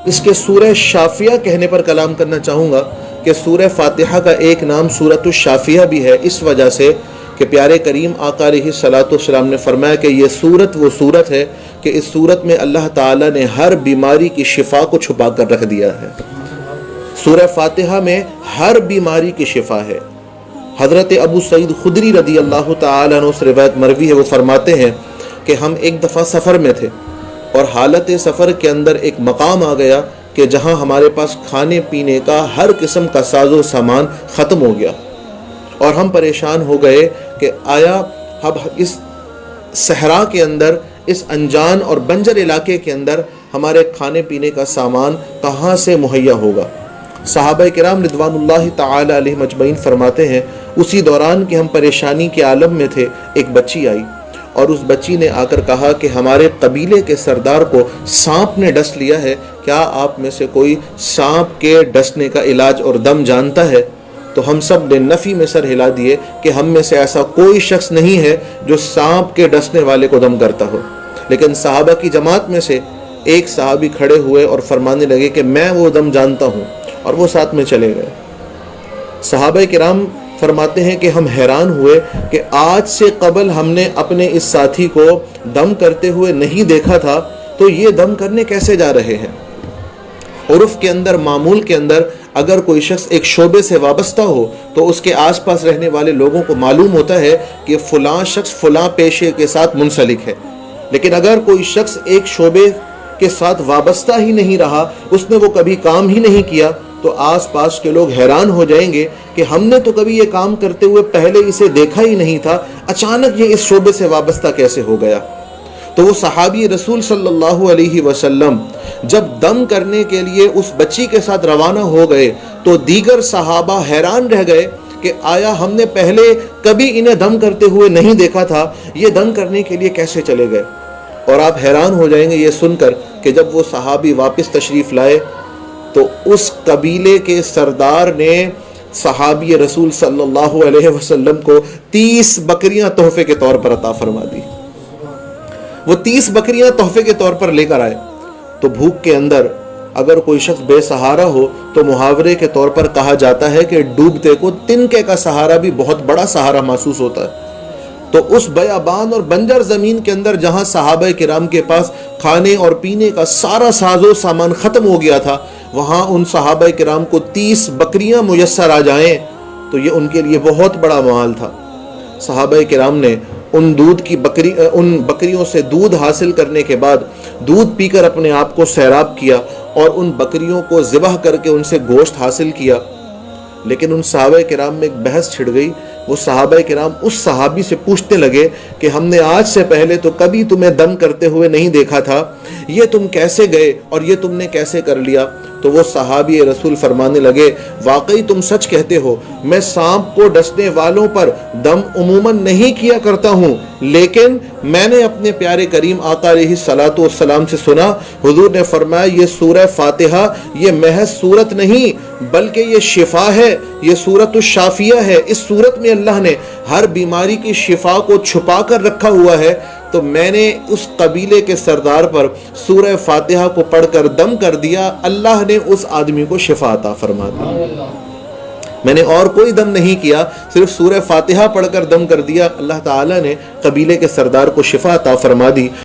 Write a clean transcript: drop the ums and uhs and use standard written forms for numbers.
اس کے سورہ شافیہ کہنے پر کلام کرنا چاہوں گا کہ سورہ فاتحہ کا ایک نام سورۃ الشافیہ بھی ہے، اس وجہ سے کہ پیارے کریم آقا علیہ الصلوۃ والسلام نے فرمایا کہ یہ سورت وہ سورت ہے کہ اس سورت میں اللہ تعالیٰ نے ہر بیماری کی شفا کو چھپا کر رکھ دیا ہے۔ سورہ فاتحہ میں ہر بیماری کی شفا ہے۔ حضرت ابو سعید خدری رضی اللہ تعالیٰ عنہ سے روایت مروی ہے، وہ فرماتے ہیں کہ ہم ایک دفعہ سفر میں تھے اور حالت سفر کے اندر ایک مقام آ گیا کہ جہاں ہمارے پاس کھانے پینے کا ہر قسم کا ساز و سامان ختم ہو گیا، اور ہم پریشان ہو گئے کہ آیا اب اس صحرا کے اندر، اس انجان اور بنجر علاقے کے اندر ہمارے کھانے پینے کا سامان کہاں سے مہیا ہوگا۔ صحابہ کرام رضوان اللہ تعالی علیہ مجمعین فرماتے ہیں اسی دوران کہ ہم پریشانی کے عالم میں تھے، ایک بچی آئی اور اس بچی نے آ کر کہا کہ ہمارے قبیلے کے سردار کو سانپ نے ڈس لیا ہے، کیا آپ میں سے کوئی سانپ کے ڈسنے کا علاج اور دم جانتا ہے؟ تو ہم سب نے نفی میں سر ہلا دیے کہ ہم میں سے ایسا کوئی شخص نہیں ہے جو سانپ کے ڈسنے والے کو دم کرتا ہو۔ لیکن صحابہ کی جماعت میں سے ایک صحابی کھڑے ہوئے اور فرمانے لگے کہ میں وہ دم جانتا ہوں، اور وہ ساتھ میں چلے گئے۔ صحابہ کرام فرماتے ہیں کہ ہم حیران ہوئے کہ آج سے قبل ہم نے اپنے اس ساتھی کو دم کرتے ہوئے نہیں دیکھا تھا، تو یہ دم کرنے کیسے جا رہے ہیں؟ عرف کے اندر، معمول کے اندر اگر کوئی شخص ایک شعبے سے وابستہ ہو تو اس کے آس پاس رہنے والے لوگوں کو معلوم ہوتا ہے کہ فلاں شخص فلاں پیشے کے ساتھ منسلک ہے، لیکن اگر کوئی شخص ایک شعبے کے ساتھ وابستہ ہی نہیں رہا، اس نے وہ کبھی کام ہی نہیں کیا، تو آس پاس کے لوگ حیران ہو جائیں گے کہ ہم نے تو کبھی یہ کام کرتے ہوئے پہلے اسے دیکھا ہی نہیں تھا، اچانک یہ اس شعبے سے وابستہ کیسے ہو گیا؟ تو وہ صحابی رسول صلی اللہ علیہ وسلم جب دم کرنے کے لیے اس بچی کے ساتھ روانہ ہو گئے تو دیگر صحابہ حیران رہ گئے کہ آیا ہم نے پہلے کبھی انہیں دم کرتے ہوئے نہیں دیکھا تھا، یہ دم کرنے کے لیے کیسے چلے گئے؟ اور آپ حیران ہو جائیں گے یہ سن کر کہ جب وہ صحابی واپس تشریف لائے تو اس قبیلے کے سردار نے صحابی رسول صلی اللہ علیہ وسلم کو 30 بکریاں تحفے کے طور پر عطا فرما دی۔ وہ 30 بکریاں تحفے کے طور پر لے کر آئے۔ تو بھوک کے اندر اگر کوئی شخص بے سہارا ہو تو محاورے کے طور پر کہا جاتا ہے کہ ڈوبتے کو تنکے کا سہارا بھی بہت بڑا سہارا محسوس ہوتا ہے۔ تو اس بیابان اور بنجر زمین کے اندر جہاں صحابہ کرام کے پاس کھانے اور پینے کا سارا ساز و سامان ختم ہو گیا تھا، وہاں ان صحابہ کرام کو 30 بکریاں میسر آ جائیں تو یہ ان کے لیے بہت بڑا مال تھا۔ صحابہ کرام نے ان بکریوں سے دودھ حاصل کرنے کے بعد دودھ پی کر اپنے آپ کو سیراب کیا اور ان بکریوں کو ذبح کر کے ان سے گوشت حاصل کیا۔ لیکن ان صحابہ کرام میں ایک بحث چھڑ گئی۔ وہ صحابہ کرام اس صحابی سے پوچھنے لگے کہ ہم نے آج سے پہلے تو کبھی تمہیں دم کرتے ہوئے نہیں دیکھا تھا، یہ تم کیسے گئے اور یہ تم نے کیسے کر لیا؟ تو وہ صحابی رسول فرمانے لگے واقعی تم سچ کہتے ہو، میں سانپ کو ڈسنے والوں پر دم عموماً نہیں کیا کرتا ہوں، لیکن میں نے اپنے پیارے کریم آقا علیہ الصلوۃ والسلام سے سنا، حضور نے فرمایا یہ سورہ فاتحہ یہ محض سورت نہیں بلکہ یہ شفا ہے، یہ سورۃ الشافیہ ہے، اس سورت میں اللہ نے ہر بیماری کی شفا کو چھپا کر رکھا ہوا ہے۔ تو میں نے اس قبیلے کے سردار پر سورہ فاتحہ کو پڑھ کر دم کر دیا، اللہ نے اس آدمی کو شفا عطا فرما دی۔ میں نے اور کوئی دم نہیں کیا، صرف سورہ فاتحہ پڑھ کر دم کر دیا، اللہ تعالیٰ نے قبیلے کے سردار کو شفا عطا فرما دی۔